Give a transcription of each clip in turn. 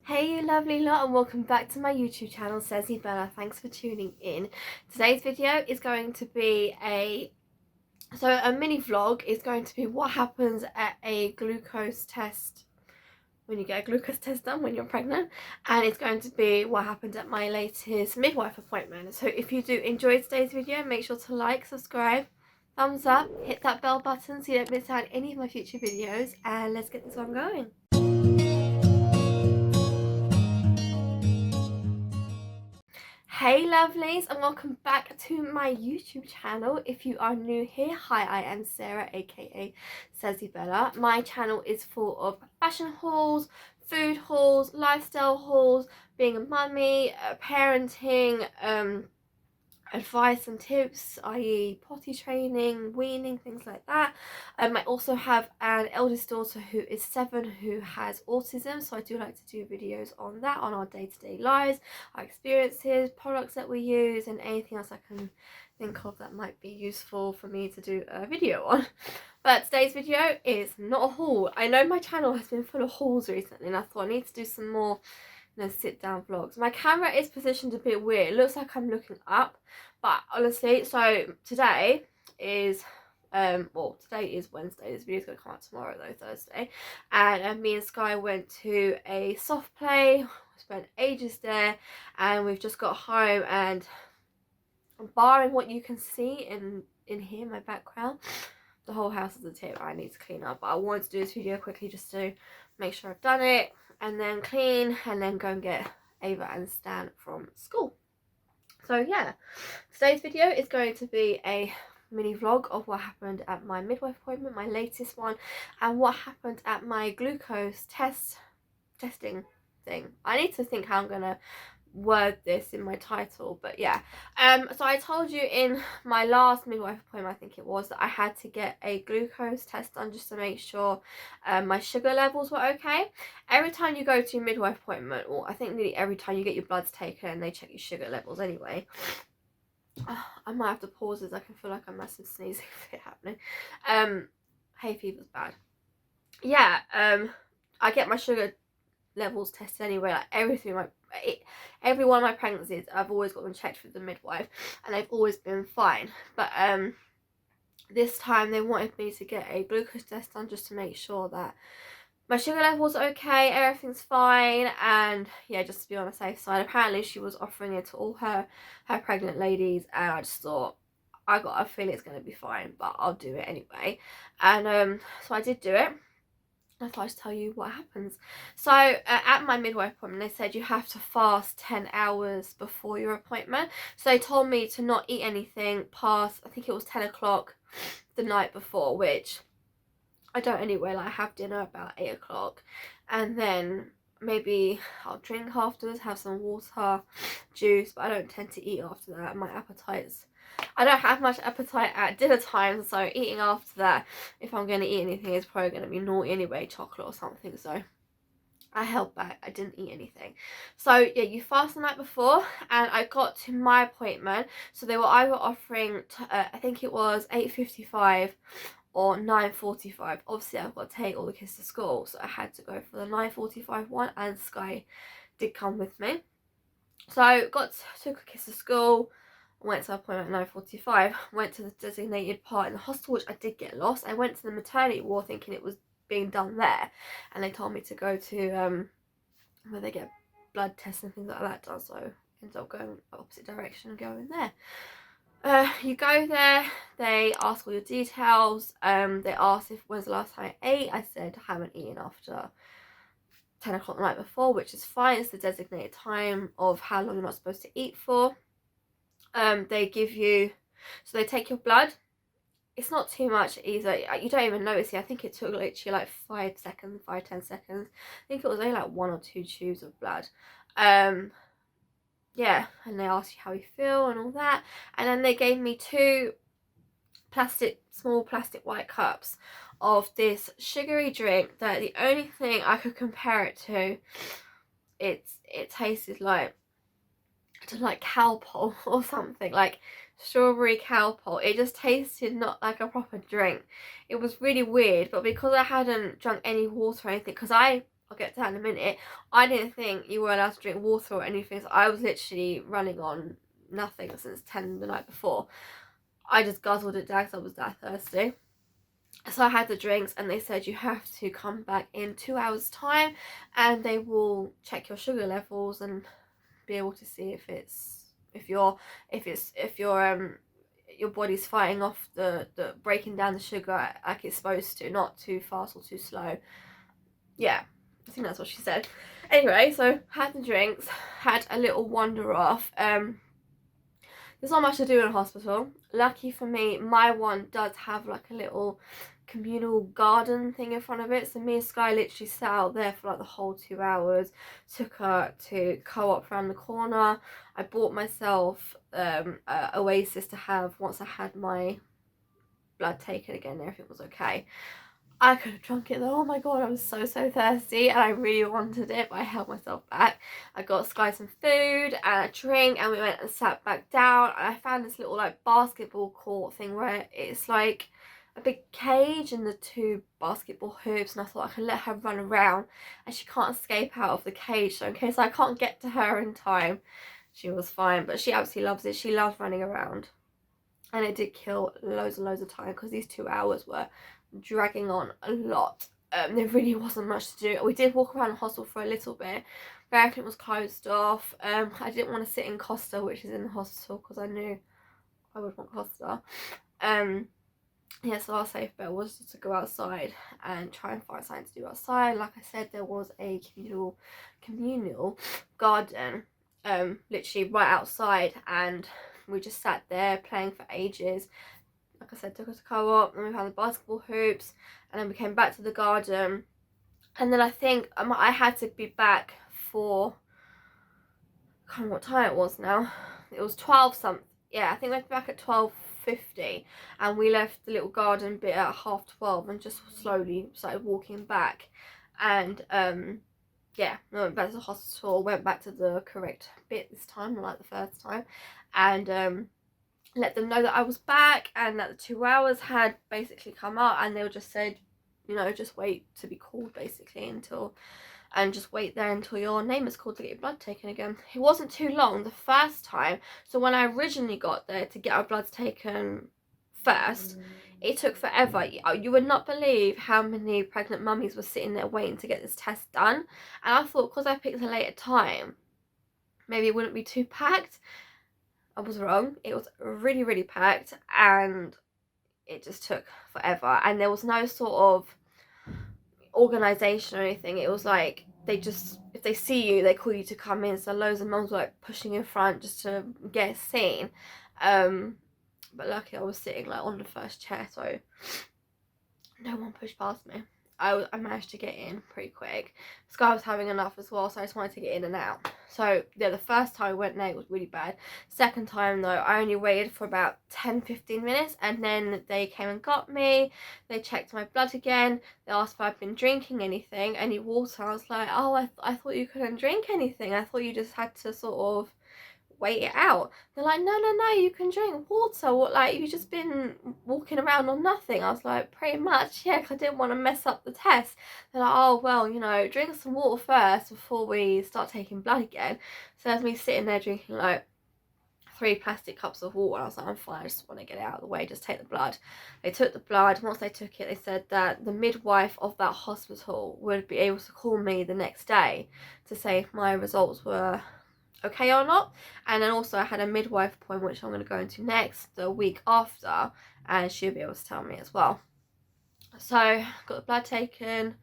Hey you lovely lot, and welcome back to my YouTube channel, Sezzy Bella. Thanks for tuning in. Today's video is going to be a mini vlog. Is going to be what happens at a glucose test when you get a glucose test done when you're pregnant, and it's going to be what happened at my latest midwife appointment. So if you do enjoy today's video, make sure to like, subscribe, thumbs up, hit that bell button so you don't miss out on any of my future videos, and let's get this one going. Hey lovelies, and welcome back to my YouTube channel. If you are new here, hi, I am Sarah, aka Sezzy Bella. My channel is full of fashion hauls, food hauls, lifestyle hauls, being a mummy, parenting, advice and tips, i.e. potty training, weaning, things like that. I also have an eldest daughter who is 7 who has autism, so I do like to do videos on that, on our day-to-day lives, our experiences, products that we use, and anything else I can think of that might be useful for me to do a video on. But today's video is not a haul. I know my channel has been full of hauls recently, and I thought I need to do some more sit down vlogs. My camera is positioned a bit weird. It looks like I'm looking up, but honestly, so today is today is Wednesday. This video's gonna come out tomorrow though, Thursday, and me and Sky went to a soft play. Spent ages there, and we've just got home, and barring what you can see in here, my background, the whole house is a tip. I need to clean up, but I wanted to do this video quickly just to make sure I've done it, and then clean, and then go and get Ava and Stan from school. So yeah, today's video is going to be a mini vlog of what happened at my midwife appointment, my latest one, and what happened at my glucose testing thing. I need to think how I'm gonna word this in my title, but yeah, so I told you in my last midwife appointment, I think it was, that I had to get a glucose test done just to make sure my sugar levels were okay. Every time you go to a midwife appointment, or I think nearly every time you get your bloods taken, and they check your sugar levels anyway. I might have to pause as I can feel like I'm massive sneezing fit happening. Hay fever's bad. Yeah, I get my sugar levels tested anyway, like every one of my pregnancies I've always got them checked with the midwife, and they've always been fine. But this time they wanted me to get a glucose test done just to make sure that my sugar levels are okay, everything's fine, and yeah, just to be on the safe side. Apparently she was offering it to all her pregnant ladies, and I just thought, I got a feeling it's going to be fine, but I'll do it anyway. And so I did do it. I thought I'd tell you what happens. So at my midwife appointment, they said you have to fast 10 hours before your appointment. So they told me to not eat anything past, I think it was 10 o'clock the night before, which I don't anyway. Like, I have dinner about 8 o'clock, and then maybe I'll drink afterwards, have some water, juice, but I don't tend to eat after that. My appetite's, I don't have much appetite at dinner time, so eating after that, if I'm going to eat anything, is probably going to be naughty anyway, chocolate or something. So I held back, I didn't eat anything. So yeah, you fast the night before, and I got to my appointment, so they were either offering I think it was 8:55 or 9:45. Obviously I've got to take all the kids to school, so I had to go for the 9:45 one, and Sky did come with me. So I took the kids to school, went to the appointment at 9:45, went to the designated part in the hospital, which I did get lost. I went to the maternity ward thinking it was being done there, and they told me to go to where they get blood tests and things like that done, so I ended up going the opposite direction and going there. You go there, they ask all your details, they asked if when's the last time I ate. I said I haven't eaten after 10 o'clock the night before, which is fine. It's the designated time of how long you're not supposed to eat for. They give you, so they take your blood. It's not too much either, you don't even notice it. I think it took literally like 5 seconds, 5-10 seconds. I think it was only like 1 or 2 tubes of blood. Yeah, and they ask you how you feel and all that, and then they gave me 2 small plastic white cups of this sugary drink that the only thing I could compare it to, it tasted like Calpol or something, like strawberry Calpol. It just tasted not like a proper drink. It was really weird, but because I hadn't drunk any water or anything, because I I'll get to that in a minute. I didn't think you were allowed to drink water or anything, so I was literally running on nothing since 10 the night before. I just guzzled it down because I was that thirsty. So I had the drinks, and they said you have to come back in 2 hours time, and they will check your sugar levels and be able to see if your body's fighting off the breaking down the sugar like it's supposed to, not too fast or too slow. Yeah, I think that's what she said. Anyway, so had the drinks, had a little wander off. There's not much to do in a hospital. Lucky for me, my one does have like a little communal garden thing in front of it. So me and Sky literally sat out there for like the whole 2 hours. Took her to Co-op around the corner. I bought myself a Oasis to have once I had my blood taken again. Everything was okay. I could have drunk it though. Oh my god, I was so thirsty and I really wanted it, but I held myself back. I got Sky some food and a drink, and we went and sat back down, and I found this little like basketball court thing where it's like a big cage and the 2 basketball hoops, and I thought I can let her run around and she can't escape out of the cage, so in case I can't get to her in time, she was fine. But she absolutely loves it. She loves running around, and it did kill loads and loads of time because these 2 hours were dragging on a lot. There really wasn't much to do. We did walk around the hostel for a little bit, but everything was closed off. I didn't want to sit in Costa, which is in the hospital, because I knew I would want Costa. Yeah, so our safe bet was just to go outside and try and find something to do outside. Like I said, there was a communal garden literally right outside, and we just sat there playing for ages. Like I said, took us to Co-op, and we found the basketball hoops, and then we came back to the garden, and then I think I had to be back for, I can't remember what time it was now. It was 12 something. Yeah, I think we went back at 12:50, and we left the little garden bit at 12:30 and just slowly started walking back. And yeah, we went back to the hospital, went back to the correct bit this time, not like the first time, and let them know that I was back and that the 2 hours had basically come up, and they just said, you know, just wait to be called basically and just wait there until your name is called to get your blood taken again. It wasn't too long the first time. So when I originally got there to get our bloods taken first, it took forever. You would not believe how many pregnant mummies were sitting there waiting to get this test done. And I thought, because I picked a later time, maybe it wouldn't be too packed. I was wrong. It was really packed, and it just took forever, and there was no sort of organisation or anything. It was like they just, if they see you, they call you to come in. So loads of mums were like pushing in front just to get seen. But luckily I was sitting like on the first chair, so no one pushed past me. I managed to get in pretty quick. Sky was having enough as well, so I just wanted to get in and out. So yeah, the first time I went there, it was really bad. Second time though, I only waited for about 10-15 minutes, and then they came and got me. They checked my blood again. They asked if I'd been drinking anything, any water. I was like, oh, I thought you couldn't drink anything. I thought you just had to sort of wait it out. They're like, no, you can drink water. What, like, you've just been walking around on nothing? I was like, pretty much, yeah, because I didn't want to mess up the test. They're like, oh, well, you know, drink some water first before we start taking blood again. So there's me sitting there drinking like 3 plastic cups of water. I was like, I'm fine, I just want to get it out of the way, just take the blood. They took the blood. Once they took it, they said that the midwife of that hospital would be able to call me the next day to say if my results were okay or not. And then also I had a midwife appointment, which I'm going to go into next, the week after, and she'll be able to tell me as well. So got the blood taken,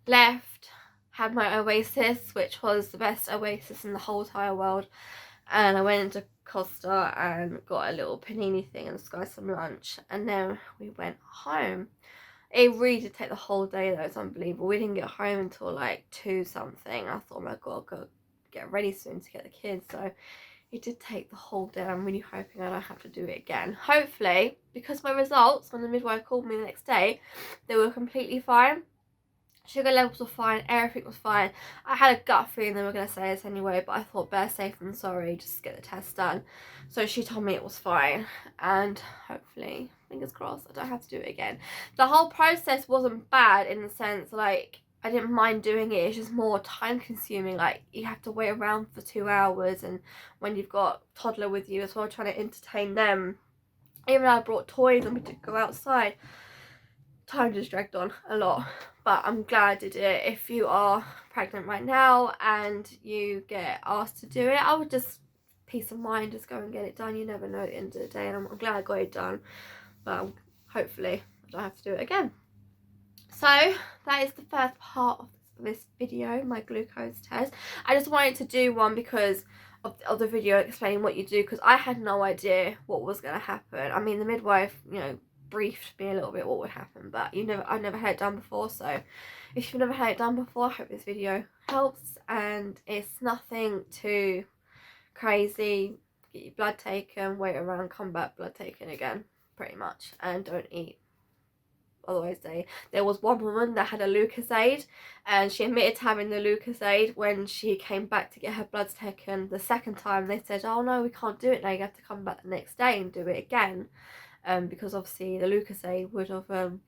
left, had my Oasis, which was the best Oasis in the whole entire world, and I went into Costa and got a little panini thing and Sky some lunch, and then we went home. It really did take the whole day though. It's unbelievable. We didn't get home until like 2 something. I thought, oh my god, I've got to get ready soon to get the kids. So it did take the whole day. I'm really hoping I don't have to do it again. Hopefully, because my results, when the midwife called me the next day, they were completely fine. Sugar levels were fine, everything was fine. I had a gut feeling they were going to say this anyway, but I thought better safe than sorry, just get the test done. So she told me it was fine, and hopefully, fingers crossed, I don't have to do it again. The whole process wasn't bad in the sense, like, I didn't mind doing it. It's just more time consuming. Like, you have to wait around for 2 hours, and when you've got toddler with you as well, trying to entertain them. Even though I brought toys and we did go outside, time just dragged on a lot. But I'm glad I did it. If you are pregnant right now and you get asked to do it, I would just, peace of mind, just go and get it done. You never know at the end of the day, and I'm glad I got it done. But hopefully I don't have to do it again. So that is the first part of this video, my glucose test. I just wanted to do one because of the video explaining what you do, because I had no idea what was going to happen. I mean, the midwife, you know, briefed me a little bit what would happen, but I've never had it done before. So if you've never had it done before, I hope this video helps. And it's nothing too crazy. Get your blood taken, wait around, come back, blood taken again, pretty much, and don't eat. Otherwise, there was one woman that had a Lucozade, and she admitted to having the Lucozade. When she came back to get her bloods taken the second time, they said, oh no, we can't do it now, you have to come back the next day and do it again, because obviously the Lucozade would have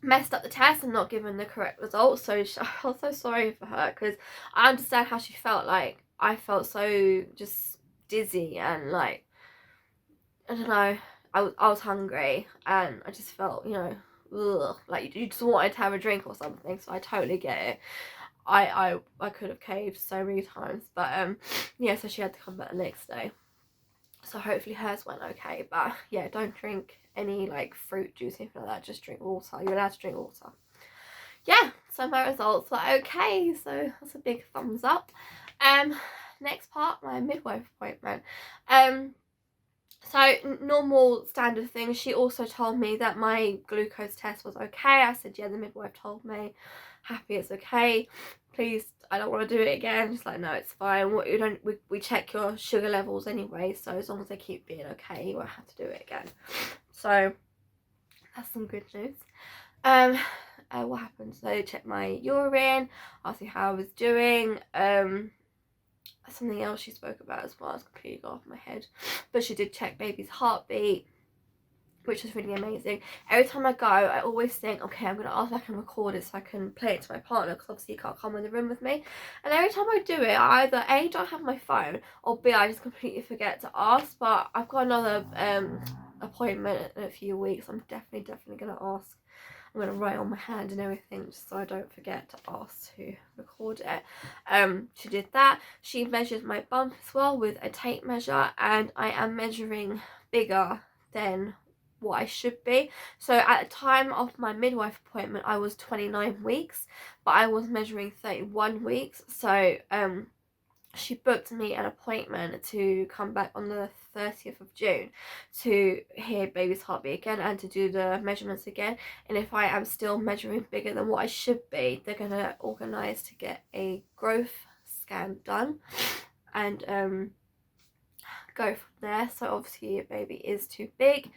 messed up the test and not given the correct results. So I felt so sorry for her, because I understand how she felt. Like, I felt so just dizzy, and like, I don't know, I was hungry, and I just felt, you know, ugh, like you just wanted to have a drink or something. So I totally get it. I could have caved so many times, but yeah, so she had to come back the next day. So hopefully hers went okay. But yeah, don't drink any like fruit juice, anything like that. Just drink water. You're allowed to drink water. Yeah, so my results were okay, so that's a big thumbs up. Next part, my midwife appointment. So normal standard things. She also told me that my glucose test was okay. I said, yeah, the midwife told me. Happy it's okay. Please, I don't want to do it again. She's like, no, it's fine. We check your sugar levels anyway, so as long as they keep being okay, you won't have to do it again. So that's some good news. What happened? So they checked my urine, asked me how I was doing. Something else she spoke about as well, it's completely got off my head, but she did check baby's heartbeat, which is really amazing. Every time I go, I always think, okay, I'm going to ask if I can record it so I can play it to my partner, because obviously he can't come in the room with me. And every time I do it, I either A, don't have my phone, or B, I just completely forget to ask. But I've got another appointment in a few weeks. I'm definitely going to ask. I'm going to write on my hand and everything, just so I don't forget to ask to record it. She did that. She measured my bump as well with a tape measure, and I am measuring bigger than what I should be. So at the time of my midwife appointment, I was 29 weeks, but I was measuring 31 weeks. So she booked me an appointment to come back on the 30th of June to hear baby's heartbeat again and to do the measurements again. And if I am still measuring bigger than what I should be, they're going to organise to get a growth scan done and go from there. So obviously your baby is too big.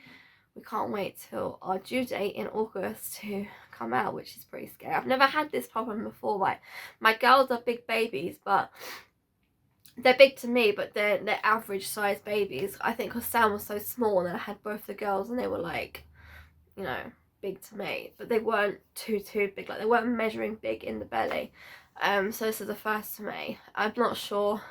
We can't wait till our due date in August to come out, which is pretty scary. I've never had this problem before. Like, my girls are big babies, but they're big to me, but they're average size babies. I think because Sam was so small, and then I had both the girls and they were like, you know, big to me, but they weren't too big. Like, they weren't measuring big in the belly. So this is the first for me. I'm not sure.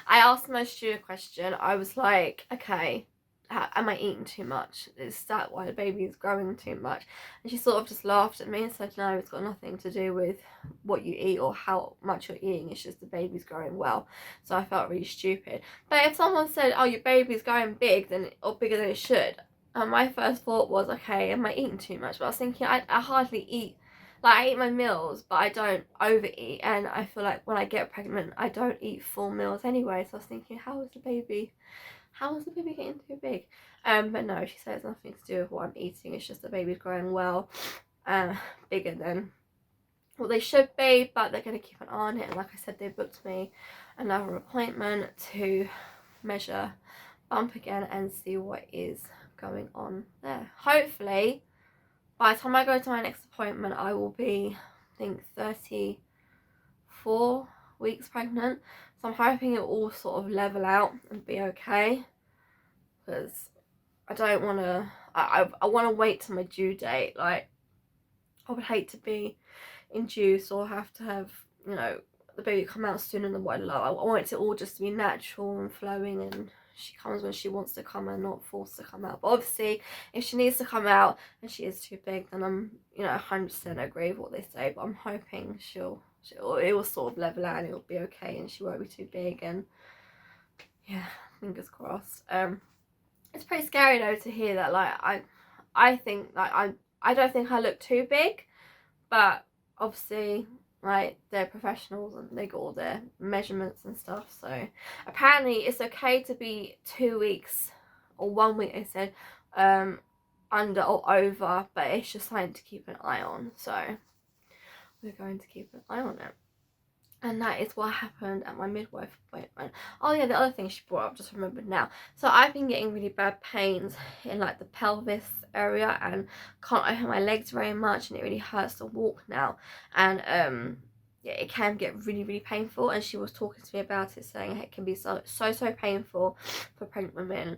I asked my steward a question. I was like, okay, am I eating too much? Is that why the baby is growing too much? And she sort of just laughed at me and said, no, it's got nothing to do with what you eat or how much you're eating. It's just the baby's growing well. So I felt really stupid. But if someone said, oh, your baby's growing big, then or bigger than it should, and my first thought was, okay, am I eating too much? But I was thinking, I hardly eat. Like, I eat my meals, but I don't overeat, and I feel like when I get pregnant, I don't eat full meals anyway. So I was thinking, how is the baby getting too big? But no, she says nothing to do with what I'm eating. It's just the baby's growing well, bigger than what they should be, but they're going to keep an eye on it. And like I said, they booked me another appointment to measure bump again and see what is going on there. Hopefully by the time I go to my next appointment, I will be, I think, 34 weeks pregnant. So I'm hoping it will all sort of level out and be okay, because I don't want to, I want to wait till my due date. Like, I would hate to be induce or have to have, you know, the baby come out sooner than what I love. I want it to all just to be natural and flowing, and she comes when she wants to come and not forced to come out. But obviously, if she needs to come out and she is too big, then I'm, you know, 100% agree with what they say. But I'm hoping it will sort of level out and it'll be okay, and she won't be too big. And yeah, fingers crossed. It's pretty scary though to hear that. Like I think like I don't think I look too big, but obviously, like, they're professionals and they got all their measurements and stuff. So apparently it's okay to be 2 weeks or 1 week, they said, under or over, but it's just something to keep an eye on. So we're going to keep an eye on it. And that is what happened at my midwife appointment. Oh yeah, the other thing she brought up, just remembered now. So I've been getting really bad pains in like the pelvis area, and can't open my legs very much, and it really hurts to walk now. And yeah, it can get really painful. And she was talking to me about it, saying it can be so painful for pregnant women.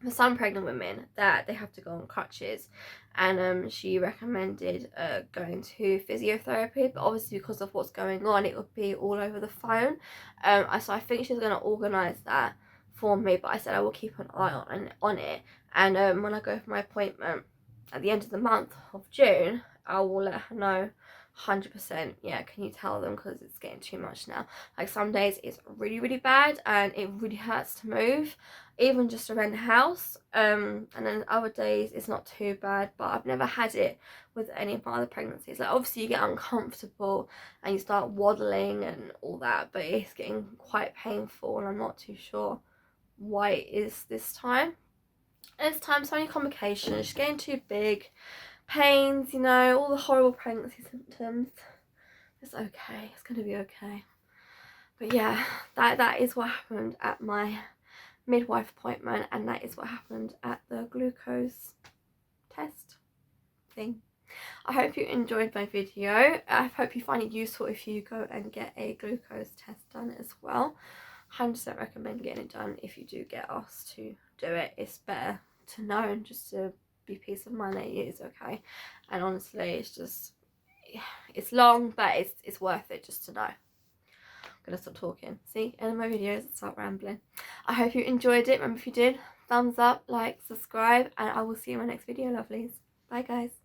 For some pregnant women, that they have to go on crutches, and she recommended going to physiotherapy, but obviously because of what's going on, it would be all over the phone. So I think she's going to organise that for me, but I said I will keep an eye on it, and when I go for my appointment at the end of the month of June, I will let her know 100%. Yeah, can you tell them, because it's getting too much now. Like, some days it's really bad and it really hurts to move, even just around the house, and then other days it's not too bad. But I've never had it with any of my other pregnancies. Like, obviously you get uncomfortable and you start waddling and all that, but it's getting quite painful, and I'm not too sure why it is this time. And this time so many complications, she's getting too big, pains, you know, all the horrible pregnancy symptoms. It's okay, it's gonna be okay. But yeah, that is what happened at my midwife appointment, and that is what happened at the glucose test thing. I hope you enjoyed my video. I hope you find it useful if you go and get a glucose test done as well. 100% recommend getting it done if you do get asked to do it. It's better to know, and just to be peace of mind that it is okay. And honestly, it's just, it's long, but it's worth it just to know. I'm gonna stop talking. See, end of my videos, I start rambling. I hope you enjoyed it. Remember, if you did, thumbs up, like, subscribe, and I will see you in my next video, lovelies. Bye guys.